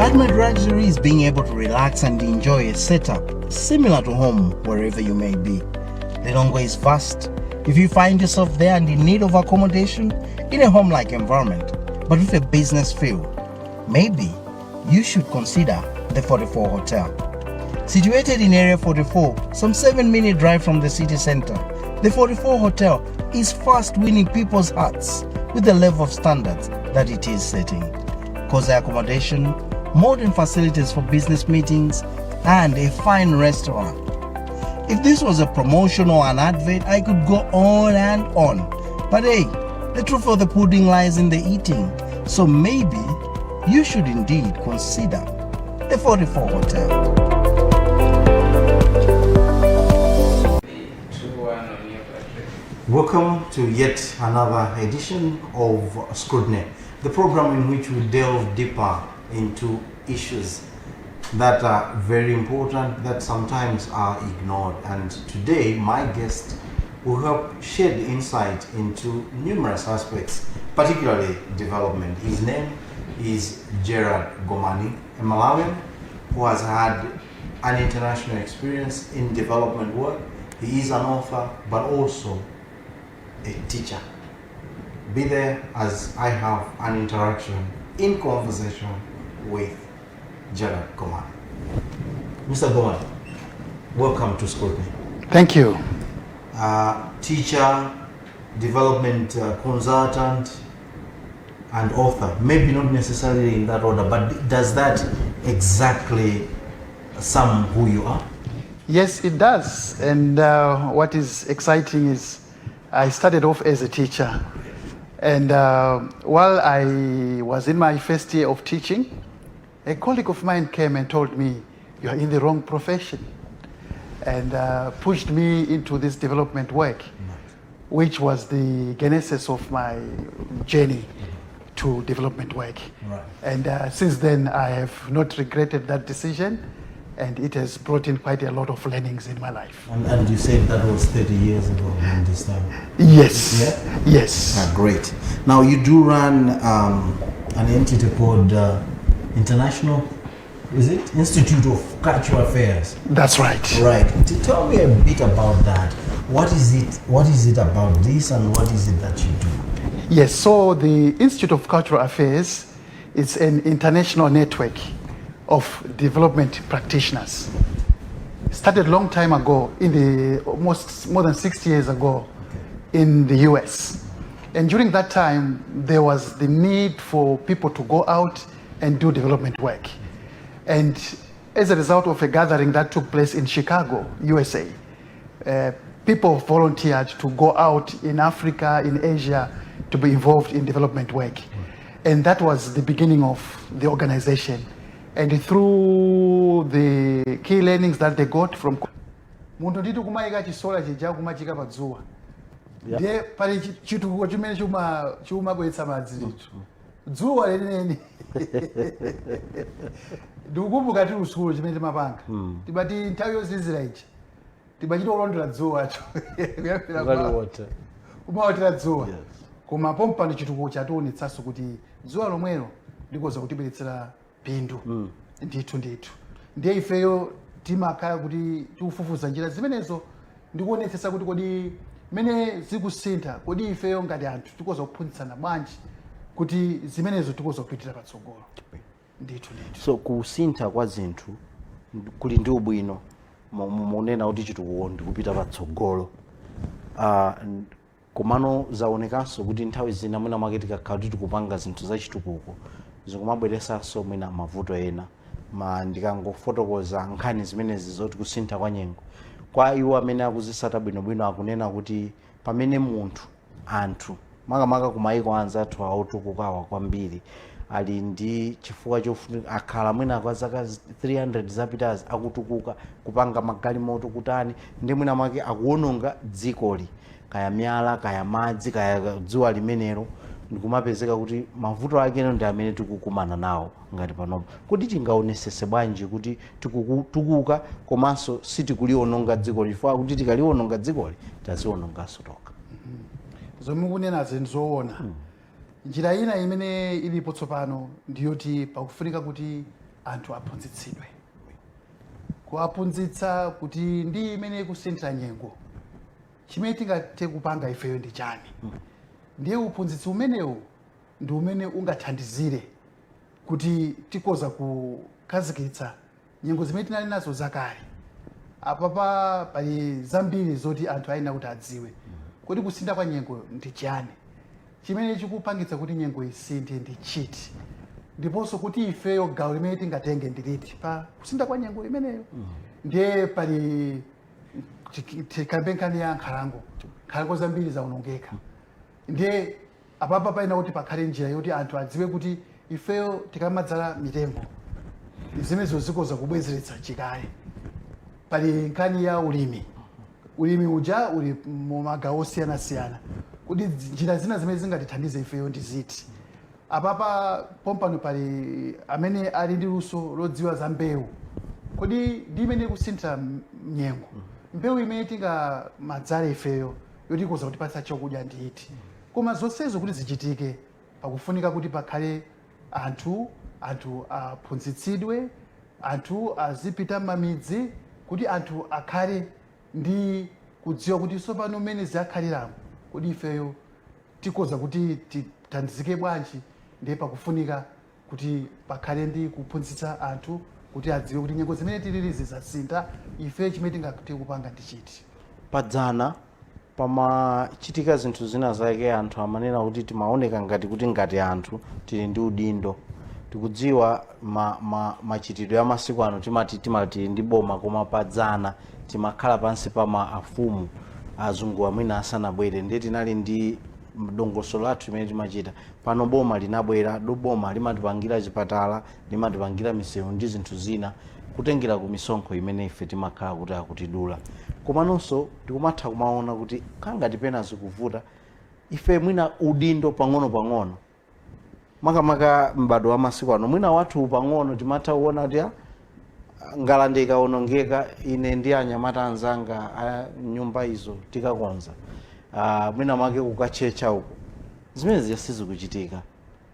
ultimate luxury is being able to relax and enjoy a setup similar to home wherever you may be. Lilongwe is vast. If you find yourself there and in need of accommodation in a home-like environment, but with a business feel, maybe you should consider the 44 Hotel. Situated in Area 44, some 7-minute drive from the city center, the 44 Hotel is fast winning people's hearts with the level of standards that it is setting. Cozy accommodation, modern facilities for business meetings, and a fine restaurant. If this was a promotion or an advert, I could go on and on. But hey, the truth of the pudding lies in the eating. So maybe you should indeed consider the 44 Hotel. Welcome to yet another edition of Scrutiny, the program in which we delve deeper into issues that are very important, that sometimes are ignored. And today, my guest will help shed insight into numerous aspects, particularly development. His name is Gerard Gomani, a Malawian who has had an international experience in development work. He is an author, but also a teacher. Be there as I have an interaction in conversation with Gerard Gomani. Mr. Gomani, welcome to Scrutiny. Thank you. Teacher, development consultant, and author. Maybe not necessarily in that order, but does that exactly sum who you are? Yes, it does. And what is exciting is I started off as a teacher. And while I was in my first year of teaching, a colleague of mine came and told me, "You are in the wrong profession," and pushed me into this development work, which was the genesis of my journey to development work. Right. And since then, I have not regretted that decision, and it has brought in quite a lot of learnings in my life. And you said that was 30 years ago in this time? Yes. Yeah? Yes. Great. Now you do run an entity called International, is it? Institute of Cultural Affairs. That's right. Right. Tell me a bit about that. What is it about this, and what is it that you do? Yes, so the Institute of Cultural Affairs is an international network of development practitioners. Started a long time ago, more than 60 years ago, in the US. And during that time, there was the need for people to go out and do development work. And as a result of a gathering that took place in Chicago, USA, people volunteered to go out in Africa, in Asia, to be involved in development work. And that was the beginning of the organization. And through the key learnings that they got from muntu nditi kumayika chisola chija kumachika padzuwa ndiye pali chitukuko chimene chumabweretsa madzi dzuwa leneni ndikukumbuka tili usukulu chimene timapanga tibati nthawi yozizira iji timachita kulondera dzuwacho kumawotera dzuwa koma pompano chitukuko chatiwonetsanso kuti dzuwa lomwelo likoza kutibweretsera phindu. Ndithu ndiye ifeyo timakhala kuti tikufufuza njira zimenezo ndikuonetsetsa kuti kodi mene zikusintha kodi ifeyo ngati anthu tikoza kuphunzitsana bwanji kuti zimenezo tikoza kupitira patsogolo. Ndithu so kusintha kwa zinthu kuli ndi ubwino munena kuti chitukuko ndikupita patsogolo, komano zaonekanso kuti nthawi zina mwina mwake tikakhala kuti tikupanga zinthu za chitukuko zikumabweresanso mwina mavuto ena. Ndikangofotokoza nkhani zimenezi zoti kusintha kwa nyengo kwa iwo amene akuzisata bwinobwino akunena kuti pamene anthu makamaka kumayiko anzathu autukukawa kwambiri ali ndi chifukwa chofunika akhala mwina kwa zaka 300 zapitazi akutukuka kupanga magalimoto kutani ndi mwina mwake akuononga dzikoli, kaya miyala, kaya madzi, kaya dzuwa limenelo, ndikumapezeka kuti mavuto ake ndi amene tikukumana nawo ngati panopo. Kuti tingaonesese bwanji kuti tikutukuka komanso sitikuliononga dzikoli, chifukwa kuti tikaliononga dzikoli taziononganso toka. Zomukunena zenzoona. Njira ina imene ilipo tsopano ndiyoti pakufunika kuti anthu aphunzitsidwe, kuwaphunzitsa kuti ndi imene kusintha nyengo chimene tingathe kupanga ifeyo ndi chani. Ndiye uphunzitsi umenewu ndi umene ungathandizire kuti tikoza kukhazikitsa nyengo zimene tinali nazo zakale. Apapa pali zambiri zoti anthu ayina kuti adziwe kuti kusintha kwa nyengo ndi chani, chimene chikupangitsa kuti nyengo isinthe ndi chiti, ndiponso kuti ifeyo gawo limene tingatenge ndiliti pa kusintha kwa nyengo imeneyo. Ndiye pali tikambenkani ya nkhalango zambiri zaonongeka. Ndiye apapa paina kuti pakhale njira yoti anthu adziwe kuti ifeyo tikamadzala mitengo zimenezo zikoza kubwezeretsa chikale. Pali nkhani ya ulimi uja uli mu magawo osiyanasiyana, kuti njira zina zimene zingatithandize ifeyo ndi ziti. Apapa pompano pali amene ali ndi luso lodziwa za mbewu, kodi ndi imene kusintha nyengo mbewu imene tingamadzale ifeyo yoti ikoza kutipatsa chakudya ndi iti. Koma zonsezo kuti zichitike pakufunika kuti pakhale anthu aphunzitsidwe, anthu azipita m'mamidzi kuti anthu akhale ndi kudziwa kuti tsopano mmene zakhaliramo kuti ifeyo tikoza kuti tithandizike bwanji. Ndiye pakufunika kuti pakhale ndi kuphunzitsa anthu kuti adziwe kuti nyengo zimene tililizi zasintha, ife chimene tingathe kupanga ndi chiti. Padzana pamachitika zinthu zina zake anthu amanena kuti timaoneka ngati anthu tili ndi udindo. Tikudziwa machitidwe a masiku ano timati ndi boma, koma padzana timakhala pansi pa mafumu azungu amene asanabwere. Ndiye tinali ndi dongosolo lathu imene timachita. Pano boma linabwera, boma limatipangira chipatala, limatipangira misewu ndi zinthu zina kutengera ku misonkho imene ife timakhala kuti akutidula. Komanonso tikumatha kumaona kuti kangati pena zikuvuta ife mwina udindo pang'ono makamaka m'bado wa masiku ano mwina wathu pang'ono timatha kuona kuti ngalande ikaonongeka ine ndi anyamata anzanga nyumba izo tikakonza mwina make kukachecha uko zimene zisizikuchitika,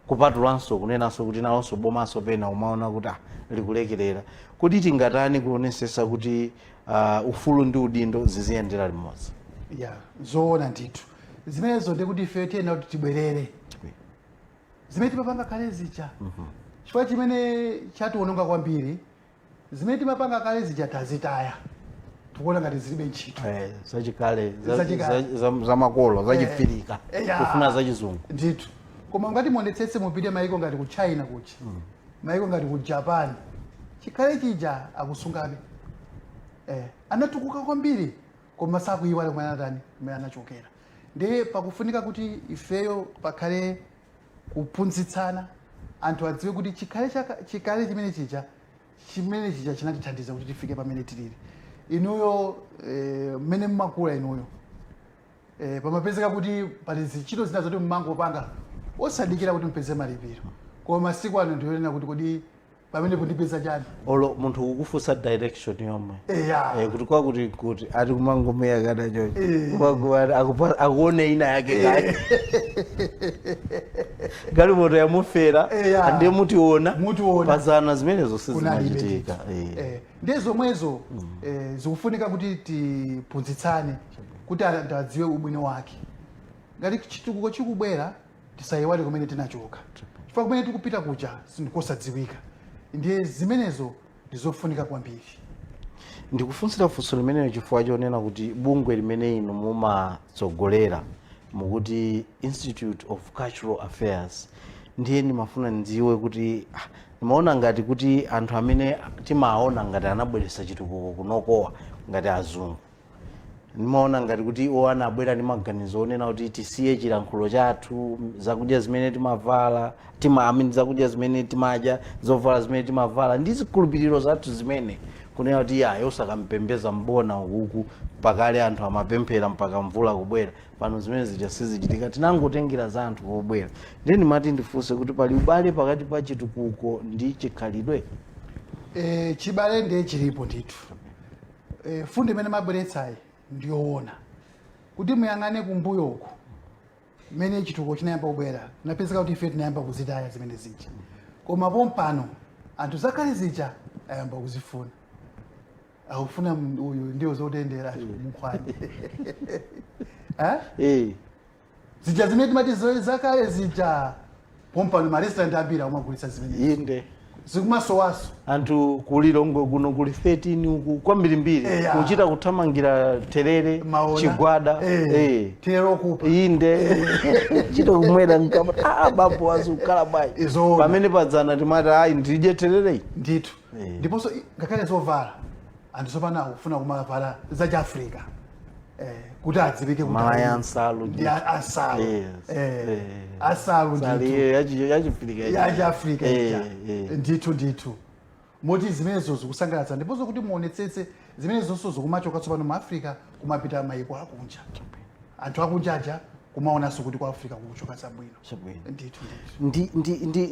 kupatulanso kunenanso kuti nalonso bomaso pena umaona kuti likulekerera. Kuti tingatani kuonesesa kuti ufulu ndi udindo ziziyendera limodzi? Zoona ndithu zimenezo ndi kuti ife tiyena kuti tibwerere zimene timapanga kale zija. Chifukwa chimene chatiwononga kwambiri zimene timapanga kale zija tazitaya, tikuona ngati zilibe ntchito. Zachikale zamakolo zachifirika kufuna zachizungu ndithu. Koma ngati muonetsetse mupite mayiko ngati ku China kuchi, mayiko ngati ku Japan, chikale chija akusungabe. Anatukuka kwambiri koma sakuyiwala mwana atani mmene anachokera. Ndiye pakufunika kuti ifeyo pakhale kuphunzitsana, anthu adziwe kuti chikale chimene chija chinatithandiza kuti tifike pamene tilili. Inuyo mmene mmakula inuyo pamapezeka kuti pali zintchito zina zoti mmangopanga osadikira kuti mpeze malipiro, koma masiku ano ndiyonena kuti kodi pamene ndipeza chani olo munthu kukufunsa direction yomwe kuti ati kumangomeya kada chocho akuone ina yake kale galimoto yamufera ndiye mutiona pazana zimenezo sizimachitika. Ndiye zomwezo zikufunika kuti tiphunzitsane kuti anthu adziwe ubwino wake. Ngati chitukuko chikubwera tisayiwale kumene tinachoka, chifukwa kumene tikupita kuja sindikosadziwika. Ndiye zimenezo ndizofunika kwambiri. Ndikufunsira funso limeneyo chifukwa chonena kuti bungwe limene inu mumatsogolera mukuti Institute of Cultural Affairs, ndiye ndimafuna ndidziwe kuti nimaona ngati kuti anthu amene timaona ngati anabweretsa chitukuko kunokowa ngati azungu, nimaona ngati kuti anabwera ndi maganizo onena kuti tisiye chilankhulo chathu, zakudya zimene timavala, zakudya zimene timadya, zovala zimene timavala ndi zikhulupiriro zathu zimene kunena kuti yosakampembeza mbona ukuku pakale anthu amapemphera mpaka mvula kubwera, pano zimene zija sizichitika, tinangotengera za anthu obwera. Ndiye ndimati ndifunse kuti pali ubale pakati pa chitukuko ndi chikhalidwe? Chibale ndiye chilipo ndithu. Fundo imene mabweretsayi ndiyoona kuti muyang'ane kumbuyo uku mmene chitukuko chinayamba kubwera, napezeka kuti ife tinayamba kuzitaya zimene zija. Koma pompano anthu zakale zija ayamba kuzifuna akufuna uyu ndiwo zotendera munkhwani zija zimene timati zakale zija pompano marestaurant ambiri amagulitsa zimene inde zikumasowaso anthu kuli Lilongwe kuno kuli 13 uku kwambirimbiri kuchita kuthamangira terere chigwada terere okupa inde chita kumwera nkama bapo azukala bwayi pamene padzana timati ayi ndidye terere ndithu ndiponso ngakhale zovala anthu tsopano akufuna kumavala za Chiafrika kuti adzipike kuti malaya ansalu ndi asalu yachiafrika ndithu moti zimenezo zikusangalatsa ndiponso kuti muonetsetse zimenezonso zikumachoka tsopano mu Africa kumapita mayiko akunja anthu akunja aja kumaonanso kuti ku Africa kukuchoka zabwino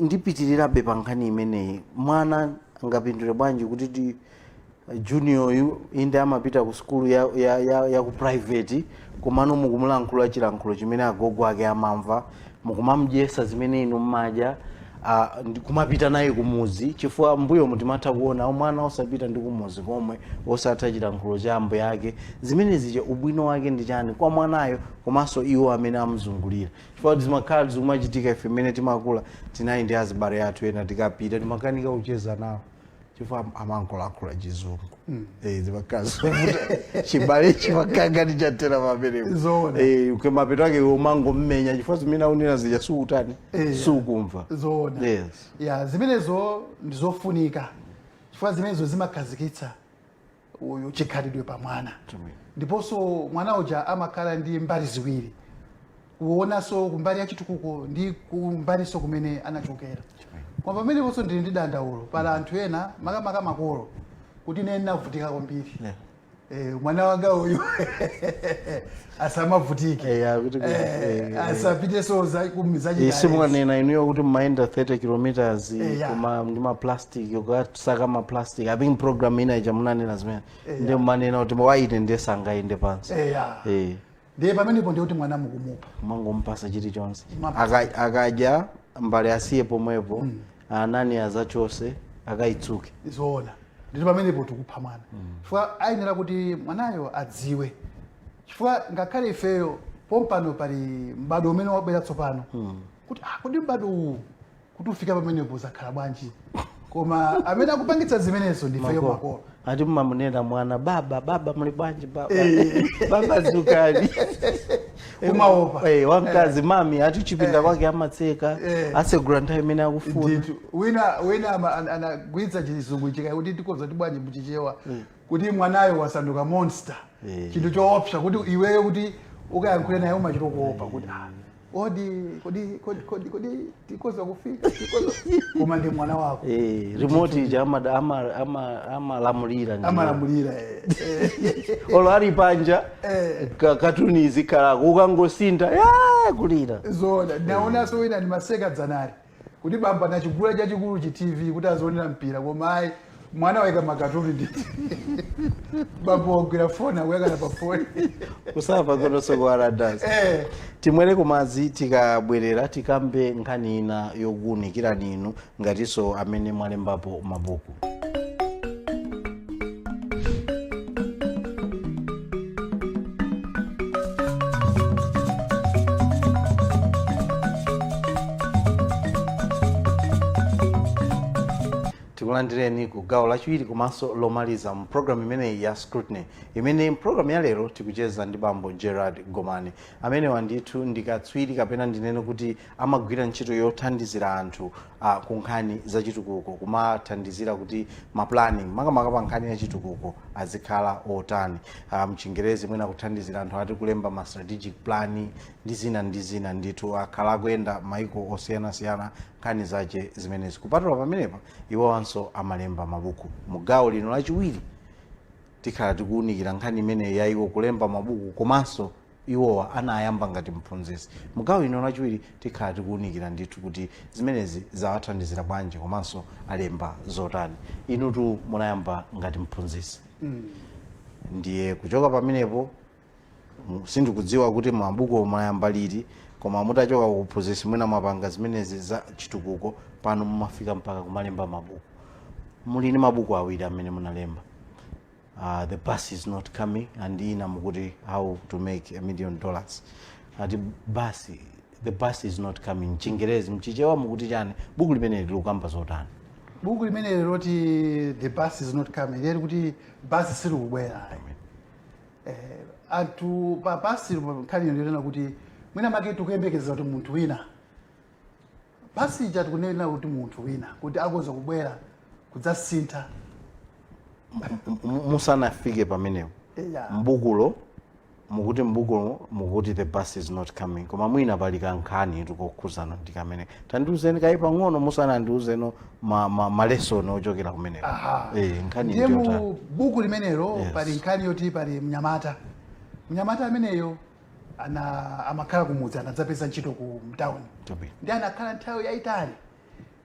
ndipitirirabe pa nkhani imeneyi mwana angapindule bwanji kuti junior yu inde amapita ku skulu ya ku private komano mukumulankhula chilankhulo chimene agogo ake amamva mukumamdyesa zimene ino mmadya kumapita naye kumuzi chifukwa mbuyo mutimatha kuona mwana osapita ndi kumuzi komwe osatha chilankhulo cha ambo yake zimene zija ubwino wake ndi chani kwa mwanayo komanso iwo amene amuzungulira chifukwa zimakhala zikumachitika ife mmene timakula tinayi ndi azibale athu ena tikapita timakanika kucheza nawo chifukwa amangolankhula chizungu zimakhala chibale chimakanga tichatera pamenepo mapeto ake umangom'menya chifukwa zimene aunena zija suutani sukumva zimenezo ndizofunika chifukwa zimenezo zimakhazikitsa uyu chikhalidwe pa mwana ndiponso mwana uja amakhala ndi mbali ziwiri kuonanso kumbali ya chitukuko ndi kumbalinso kumene anachokera kwa pameneponso ndili ndi dandaulo pala anthu ena makamaka makolo kuti nene navutika kwambiri mwana wanga uyu asamavutike asapiteso simukanena inuyo kuti mmaenda 30 kilometers ndi maplastic ukasaka maplastic apingi program ina ija munanena zimene ndi mmanena kuti waite ndesangaende pansi ndiye pamenepo ndiye kuti mwana mukumupa mangompasa chilichonse akadya mbale asiye pomwepo anani azachose akaitsuke zoona ndito pamenepo tikupha mwana chifukwa ayenera kuti mwanayo adziwe chifukwa ngakhale ifeyo pompano pali mbado umene wabwera tsopano kuti mbado uwu kuti ufika pamenepo zakhala bwanji koma amene akupangitsa zimenezo ndifeyo makolo ati mmamunena mwana baba muli bwanji baba zukali umaopa wankazi mami ati chipinda kwake amatseka asegura nthawi imene akufuna wina anagwiritsa chizungu chika kuti tikoza ti bwanji muchichewa kuti mwanayo wasanduka monster chinthu choopsa kuti iweyo kuti ukayankhule naye umachita kuopa kuti kodi tikoza kufika koma ndi mwana wako remote ija amalamulira olo ali panja katuni zikhalako ukangosinta kulira zona naonanso wina ndi maseka dzanari kuti bamba nachigula chachikulu chi TV kuti azionera mpira koma ayi mwana waika makatuni nditi bambo ogwira foni akuyakana pa foni kusava kononso kwa radasi timwere kumazi tikabwerera tikambe nkhani ina yokuwunikira ninu ngatinso amene mwalembapo mabuku tikulandireni ku gawo lachiwiri komanso lomaliza mu program imeneyi ya scrutiny imene program ya lero tikucheza ndi bambo Gerard Gomani amene wandithu ndikatswiri kapena ndinene kuti amagwira ntchito yothandizira anthu ku nkhani za chitukuko kumathandizira kuti maplani makamaka pa nkhani ya chitukuko azikhala otani mchingerezi mwina kuthandizira anthu ati kulemba ma strategic plan ndi zina ndithu akhala akuyenda maiko osiyanasiyana nkhani zache zimenezi kupatula pamenepa iwowanso amalemba mabuku mu gawo lino lachiwiri tikhala tikuwunikira nkhani imene ya iwo kulemba mabuku komanso iwowa anayamba ngati mphunzitsi mu gawo lino lachiwiri tikhala tikuwunikira ndithu kuti zimenezi zawathandizira bwanji komanso alemba zotani inutu munayamba ngati mphunzitsi ndiye kuchoka pamenepo sindikudziwa kuti mabuku munayamba liti koma mutachoka kuphunzitsi mwina mwapanga zimenezi za chitukuko pano mumafika mpaka kumalemba mabuku mulini mabuku awiri amene munalemba, the bus is not coming and ina mukuti how to make $1 million. Ati basi, the bus is not coming, Chingerezi mchichewa mukuti chani, buku limene likukamba zotani? Buku limene loti the bus is not coming lero kuti basi siri kubwera. Anthu pa basi nkhani yonena kuti mwina make tikuyembekeza kuti munthu wina basi ija tikunena kuti munthu wina kuti akoza kubwera kudzasintha musanafike pamenepo. Mbukulo mukuti the bus is not coming, koma mwina pali kankhani tikukhuzana ndi kamene tandiuzeni kayi pang'ono musanandiuzeno malesoni ochokera kumeneko. Nkhani ndiye mu buku limenelo pali nkhani yoti pali mnyamata ameneyo amakhala kumudzi anadzapeza ntchito ku mtawuni ndi anakhala nthawi yayitali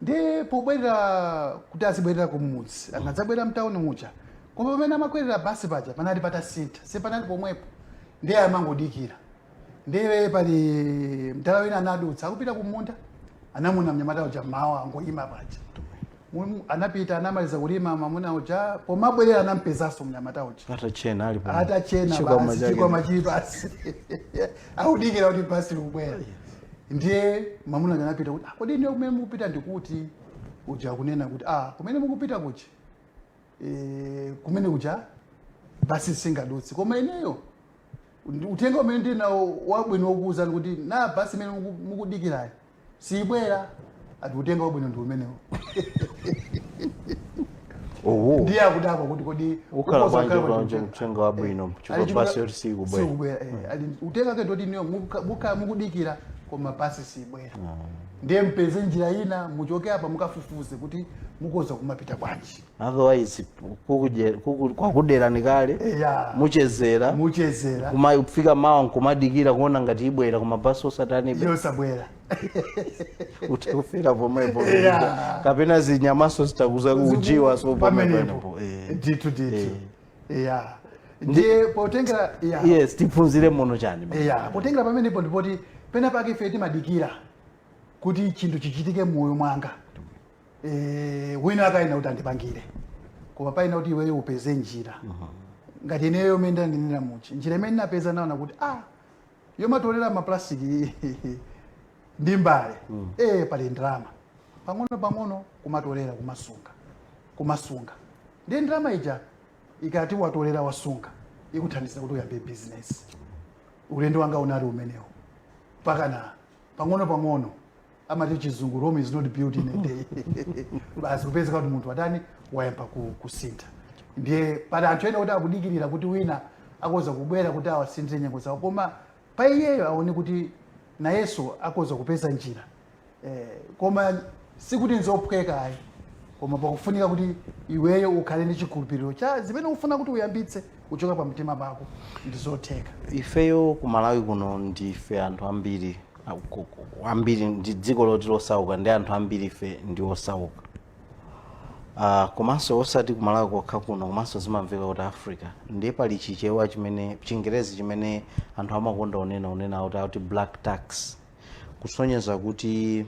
ndi pobwerera kuti azibwerera kumudzi anadzabwera mtawuni muja koma pamene amakwerera basi paja panali patasintha sipanali pomwepo ndiye amangodikira ndiye pali mtala wina anadutsa akupita kumunda anamuna mnyamata uja mawa angoyima paja anapita anamaliza kulima mamuna uja pomabwerera anampezanso mnyamata uja atachena basi chikwama chili basi akudikira kuti basi likubwera ndiye mamuna uja anapita kuti kodi ine kumene mukupita ndikuti uja kunena kuti kumene mukupita kuja kumene kuja basi singadutsi koma ineyo utenga umene ndinawo wabwino wokuwuzani kuti na basi imene mukudikirayo sibwera ati utenga wabwino ndi umenewo. Ndiye akudabwa kuti kodi ukhala kwanje mtenga wabwino chifukwa basi yoti sikubwera. Utenga ke ndoti niyo mukudikira koma basi sibwera. Ndiye mpeze njira ina muchoke apa mukafufuze kuti mukoza kumapita bwanji. Otherwise kwakudera nikale muchezera kumafika mawa nkumadikira kuona ngati ibwera koma basi osatani yosabwera utakufika pomwepo kapena zinyamaso zitakuza kujiwa so pamenepo nditu ndiye potengera yes tiphunzire mono chani potengera pamenepo ndipoti pena pake ife timadikira kuti chinthu chichitike moyo mwanga wina akaina kuti andipangire koma paina kuti iweyo upeze njira ngati ineyo menda ndinena muchi njira imene napeza naona kuti yomatolera maplastiki ndi mbale pali ndrama pang'ono kumatolera kumasunga ndi ndrama ija ikati watolera wasunga ikuthandiza kuti uyambe business. Ulendo wanga unali umenewo pakana pang'ono amati chizungu Rome is not built in a day. Basi kupeza kuti munthu atani wayamba kusintha ndiye pali anthu ena kuti akudikirira kuti wina akoza kubwera kuti awasinthe nyengo zawo koma pa iyeyo aone kuti na Yesu akoza kupeza njira koma sikuti nzophweka ayi koma pakufunika kuti iweyo ukhale ndi chikhulupiriro cha zimene ufuna kuti uyambitse kuchoka pa mtima pako ndizotheka. Ifeyo ku Malawi kuno ndife anthu ambiri ndi dziko loti losauka ndi anthu ambiri ife ndi osauka. Komanso osati ku Malawi kokha kuno komanso zimamveka kuti Africa ndiye pali chichewa chimene Chingerezi chimene anthu amakonda unena kuti black tax, kusonyeza kuti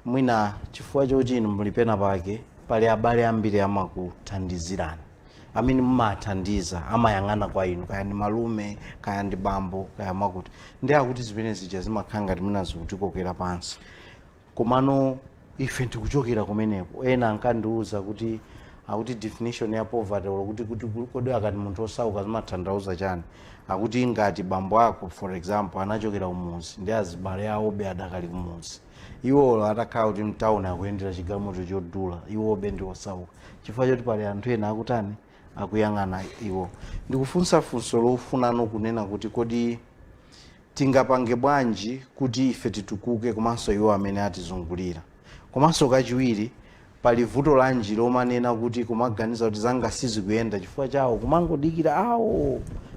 mwina chifukwa choti inu mulipena pake pali abale ambiri amakuthandizirani amene mumathandiza amayang'ana kwa inu kaya ndi malume kaya ndi bambo kaya makuti ndi akuti zimene zija zimakhala ngati minazi kutikokera pansi komano ife ndikuchokera kumeneko. Ena ankandiuza kuti akuti definition ya poverty kuti kodi akati munthu osauka zimatanthauza chani, akuti ngati bambo ako for example anachokera kumuzi ndi azibale awobe adakali kumuzi, iwo atakhala kuti mtawuni akuyendera chigalimoto chodula, iwobe ndi osauka chifukwa choti pali anthu ena akutani akuyang'ana iwo. Ndikufunsa funso lofunano kunena kuti kodi tingapange bwanji kuti ife titukuke komanso iwo amene atizungulira. Komanso kachiwiri pali vuto lanji lomanena kuti kumaganiza kuti zanga sizikuyenda chifukwa chawo kumangodikira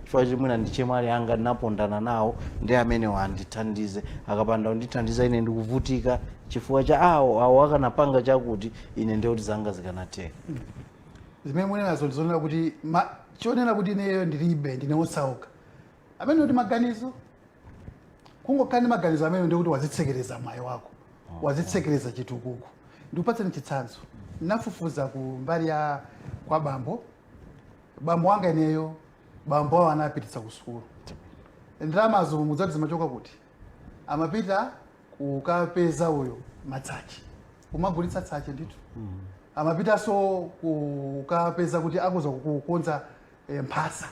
chifukwa choti mwina ndichemwali anga ndinapondana nawo ndi amene wandithandize, akapanda kundithandiza ine ndikuvutika chifukwa cha awo akanapanga chakuti ine ndiye kuti zanga zikanatheka. Zimene munenazo ndizonena kuti chionena kuti ineyo ndilibe ndine osauka amene kuti maganizo kungokhala ndi maganizo amene ndi kuti wazitsekereza moyo wako wazitsekereza chitukuko. Ndikupatseni chitsanzo nafufuza ku mbali ya kwa bambo wanga ineyo bambo awo anapititsa ku sukulu ndalamazo mudzati zimachoka kuti amapita kukapeza uyo matsachi kumagulitsa tsachi ndithu amapitanso kukapeza kuti akuza kukonza mphasa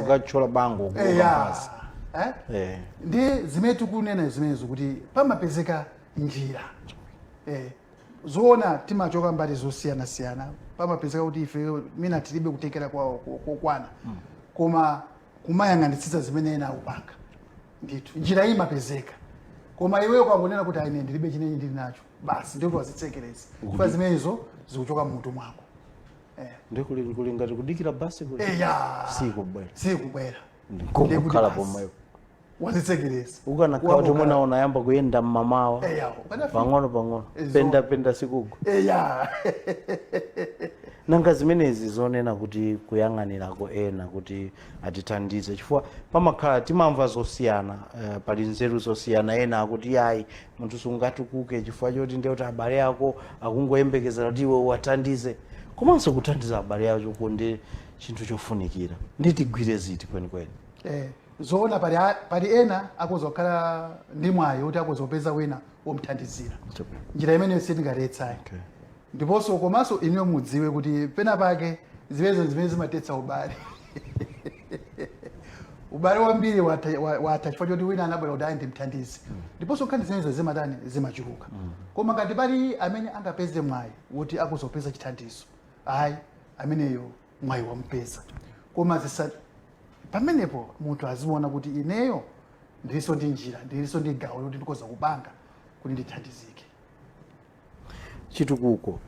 ukachola bango ndi zimene tikunena zimenezo kuti pamapezeka njira zoona timachoka mbali zosiyanasiyana pamapezeka kuti ife mina tilibe kutekera kwana koma kumayang'anitsitsa zimene ena akupanga ndithu njira iyi imapezeka koma iweyo kwangonena kuti aine ndilibe chinechi ndili nacho basi ndio wazitsekereza kwa zimenezo zikuchoka mmutu mwako ndikuli ngati kudikira basi kuti sikubwera ndikukhala pomwepo wazitsekereza ukanakhala kuti munaona yamba kuyenda mmamawa pang'ono penda sikugwa nanga zimenezi zonena kuti kuyang'anirako ena kuti atithandize chifukwa pamakhala timamva zosiyana pali nzeru zosiyana ena akuti yayi munthu sungatukuke chifukwa choti ndiye kuti abale ako akungoyembekezera kuti iwe uwathandize komanso kuthandiza abale ako ndi chinthu chofunikira nditigwire ziti kwenikweni zoona pali ena akuzokhala ndi mwayi kuti akuzopeza wina womthandizira njira imeneyo sitingaletsayi ndiponso komanso iniyo mudziwe kuti pena pake zimene zimatetsa ubale ubale wambiri watha chifukwa choti wina anabwera kuti ayi ndimthandize ndiponso nkhani zimenezo zimatani zimachuluka koma ngati pali amene angapeze mwayi kuti akuzopeza chithandizo ayi ameneyo mwayi wampeza koma pamenepo munthu aziona kuti ineyo ndilinso ndi njira ndilinso ndi gawo loti ndikoza kupanga kuti ndithandizike chitukuko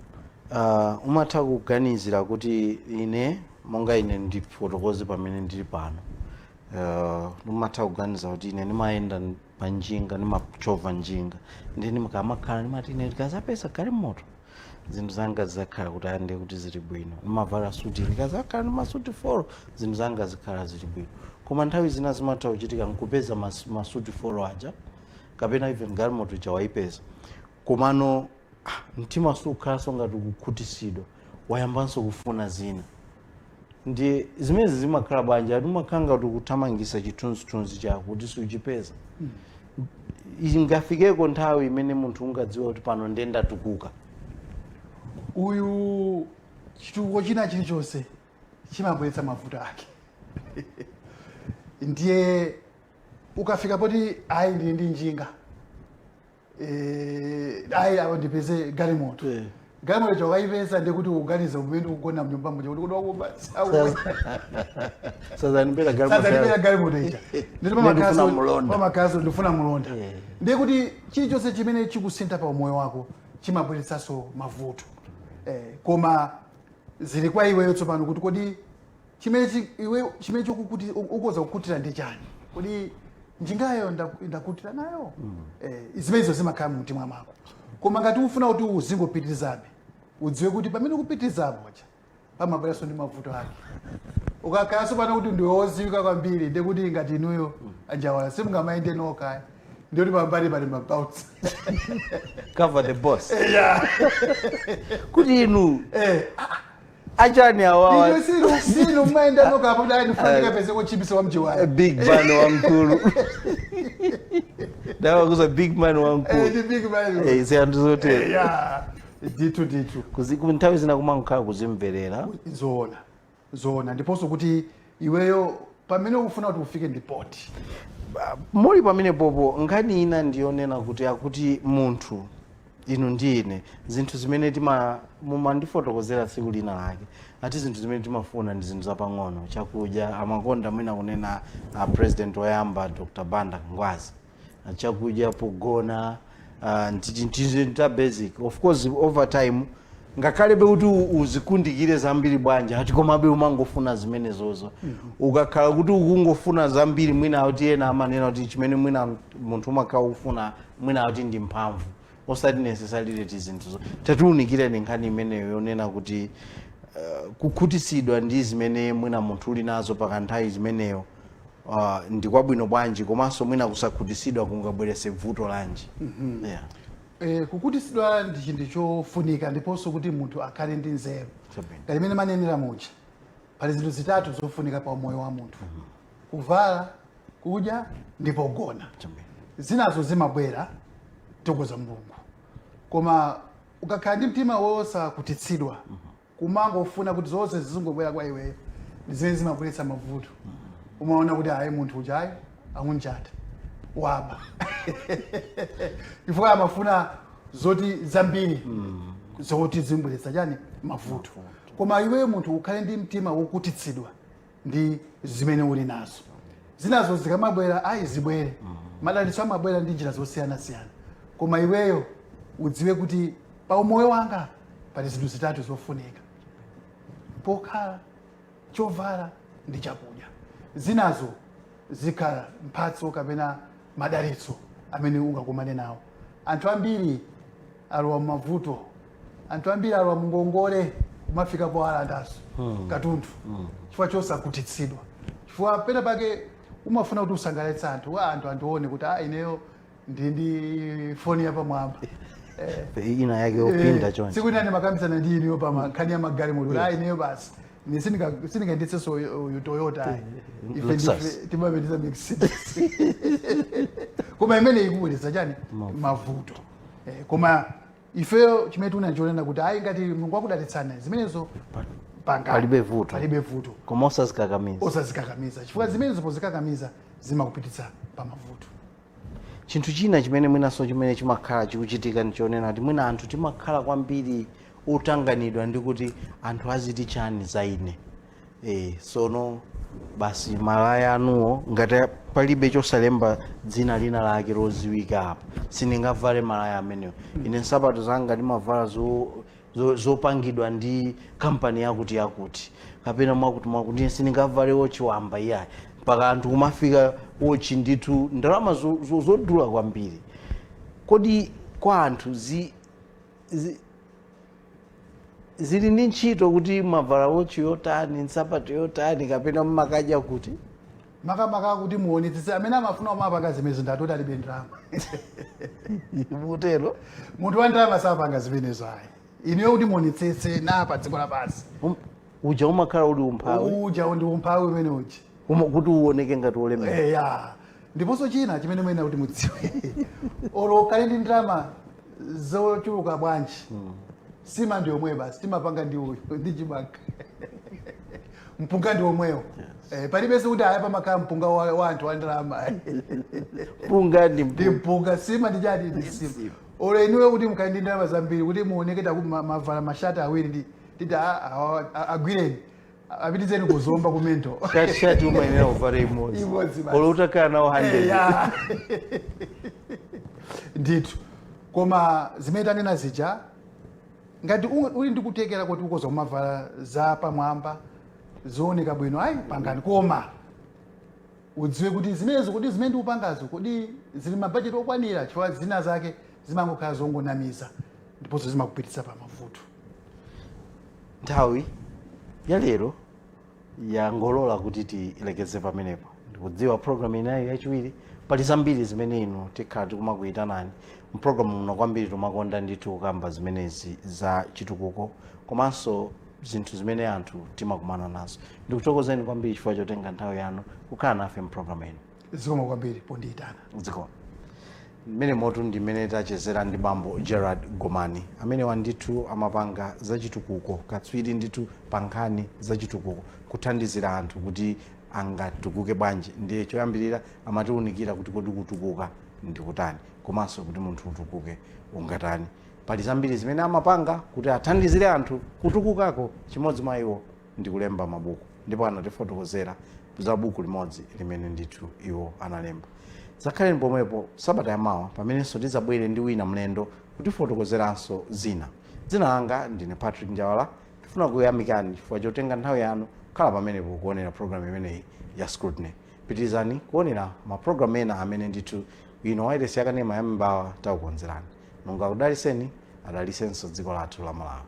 umatha kuganizira kuti ine monga ine ndifotokoze pamene ndili pano umatha kuganiza kuti ine ndimayenda pa njinga ndimachova njinga ndi ndikamakhala ndimati ine ndikazapeza galimoto zinthu zanga zizakhala kuti ande kuti zili bwino ndimavala suti ndikazakhala ndi masuti 4 zinthu zanga zikhala zili bwino koma nthawi zina zimatha kuchitika nkupeza masuti 4 aja kapena even galimoto chawayipeza komano mtima sukhalanso ngati ukukhutisidwa wayambanso kufuna zina ndi zimene zimakhala bwanji atimakhala ngati ukuthamangisa chithunzithunzi chako kuti siuchipeza ingafikeko nthawi imene munthu ungadziwa kuti pano ndendatukuka uyu chitukuko china chilichonse chimabweretsa mavuto ake ndiye ukafika poti ayi ndili ndi njinga ayi awo ndipeze galimoto galimoto chawayipeza ndiye kuti uganiza umene ukugona mnyumba muja kuti kudokuba sazanipera galimoto icha nditi pamakaso ndifuna mulonda ndiye kuti chilichonse chimene chikusintha pa moyo wako chimabweretsanso mavuto koma zili kwa iweyo tsopano kuti kodi chimene chokuti ukoza kukutira ndi chani kodi njingayo ndakutira nayo zimenezo zimakhala mumtima mwako koma ngati ufuna kuti uzingopitirizabe udziwe kuti pamene ukupitirizapo acha pamabweranso ndi mavuto ake ukakhalanso pano kuti ndiwe woziwika kwambiri ndiye kuti ngati inuyo anjawala simungamayende nokaya ndiye kuti pambali pali mabouts cover the boss kuti inu achani awawa sinu mmaenda noka apo dai ndifundika pese ko chipisa wa mjiwayo big man wankulu dawa kuza big man wankulu the big man ziyandizote ditu nthawi zina kumakhala kuzimverera zoona ndiponso kuti iweyo pamene ukufuna kuti ufike ndipoti muli pamene popo nkhani ina ndiyonena kuti akuti munthu inu ndine zinthu zimene mumandifotokozera tsiku lina lake ati zinthu zimene timafuna ndi zinthu zapang'ono chakudya amakonda mwina kunena president woyamba Dr. Banda Ngwazi chakudya pogona ntita basic of course over time ngakhalebe kuti uzikundikire zambiri bwanja ati komabe umangofuna zimenezozo ukakhala kuti ukungofuna zambiri mwina kuti ena amanena kuti chimene mwina munthu umakhala ufuna mwina kuti ndi mphamvu osati necessarily zinthu tatiunikire nkhani imeneyo yonena kuti kukhutisidwa ndi zimene mwina munthu uli nazo pakanthawi zimeneyo ndi kwabwino bwanji komanso mwina kusakhutisidwa kungabweretse vuto lanji kukutitsidwa ndi chinthu chofunika ndiponso kuti munthu akhale ndi nzeru ngati imene manenera muja pali zinthu zitatu zofunika pa moyo wa munthu kuvala kudya ndipo kugona zinazo zimabwera tokoza Mulungu koma ukakhala ndi mtima wosakutitsidwa kumangofuna kuti zonse zizingobwera kwa iweyo zimene zimabweretsa mavuto umaona kuti ayi munthu ujayi akunjata waba chifukwa amafuna zoti zambiri zoti zimbweretsa chani mavuto koma iweyo munthu ukhale ndi mtima wokutitsidwa ndi zimene uli nazo zinazo zikamabwera ayi zibwere madalitso amabwera ndi njira zosiyanasiyana koma iweyo udziwe kuti pa umoyo wanga pali zinthu zitatu zofunika pokhala chovala ndi chakudya zinazo zikhala mphatso kapena madalitso amene ungakumane nawo anthu ambiri alowa mavuto anthu ambiri alowa mngongole kumafika po alandaso katundu chifukwa chosakutitsidwa chifukwa pena pake umafuna kuti usangalatse anthu antione kuti ineyo ndi foni yapamwamba ina yake opinda chonje siku inani makambisana ndi iniyo pa nkhani ya magalimoto ineyo basi sindingayendetsenso Toyota ife timapendeza Mercedes koma imene ikubweretsa chani mavuto koma ifeyo chimene tinachionera kuti ngati Mulungu akudalitsana zimenezo palibe vuto koma osazikakamiza chifukwa zimenezo pozikakamiza zimakupititsa pa mavuto chinthu china chimene mwinaso chimene chimakhala chikuchitika ndichonena kuti mwina anthu timakhala kwambiri utanganidwa ndi kuti anthu aziti chani za ine sono basi malaya anuwo ngati palibe chosalemba dzina lina lake loziwika apa sindingavale malaya amenewo ine nsapato zanga ndimavala zopangidwa ndi kampani yakuti kapena mwakuti sindingavale wochiwamba iyayi mpaka anthu kumafika wochi ndithu ndalama zodula kwambiri kodi kwa anthu zili ndi ntchito kuti mavala wochi yotani nsapato yotani kapena mmakadya kuti makamaka kuti muonetsetse amene amafuna kumapanga zimenezo ndatoti alibe ndalama mutero munthu wa ndalama sapanga zimenezo ayi ineyo kuti muonetsetse napa dziko lapansi uja umakhala uli umphawi uja ndi umphawi umene uchi kuti uoneke ngati olemera ndiponso china chimene mwina kuti mudziwe olo kali ndi ndalama zochuluka bwanji sima ndi omwe basi timapanga ndi uyu ndi chimanga mpunga ndi omwewo palibenso kuti aya pamakhala mpunga wa anthu wa ndalama mpunga ndi mpunga sima ndi chati ndi sima olo inuwe kuti mkali ndi ndalama zambiri kuti muoneke mavala mashati awiri titi agwireni apitizeni kuzomba kumento shati umayenera kuvale imodzi olo utakhala nawo 100 ndithu koma zimene tanena zija ngati uli ndi kutekera kuti ukoza kumavala za pamwamba zooneka bwino ayi pangani koma udziwe kuti zimenezo kuti zimene ndikupangazo kodi zili mabajeti okwanira chifukwa zina zake zimangokhala zongonamiza ndiponso zimakupititsa pa mavuto nthawi ya lero yangolola kuti tilekeze pamenepo ndikudziwa programu inayo yachiwiri pali zambiri zimene inu tikhala tikumakuyitanani mpulogalamu muno kwambiri timakonda ndithu kukamba zimenezi za chitukuko komanso zinthu zimene anthu timakumana nazo ndikuchokozeni kwambiri chifukwa chotenga nthawi yanu kukhala nafe mpulogalamu ino zikoma kwambiri pondiyitana zikoma mmene motu ndimene tachezera ndi bambo Gerard Gomani amene wandithu amapanga zachitukuko katswiri ndithu pa nkhani zachitukuko kuthandizira anthu kuti angatukuke bwanji ndiye choyambirira amatiunikira kuti kodi kutukuka ndikutani komanso kuti munthu utukuke ungatani pali zambiri zimene amapanga kuti athandizire anthu kutukukako chimodzi mwa iwo ndikulemba mabuku ndipo anatifotokozera za buku limodzi limene ndithu iwo analemba zakhaleni pomwepo sabata yamawa pamenenso tizabwere ndi wina mlendo kutifotokozeranso zina dzina langa ndine Patrick Njawala tifuna kuyamikani chifukwa chotenga nthawi yanu khala pamenepo kuonera programu imeneyi ya Scrutiny pitizani kuonera mapulogalamu ena amene ndithu ino wairesi yakanema ya Mbawa takukonzerani nunga kudaliseni adalisenso dziko lathu la Malawi.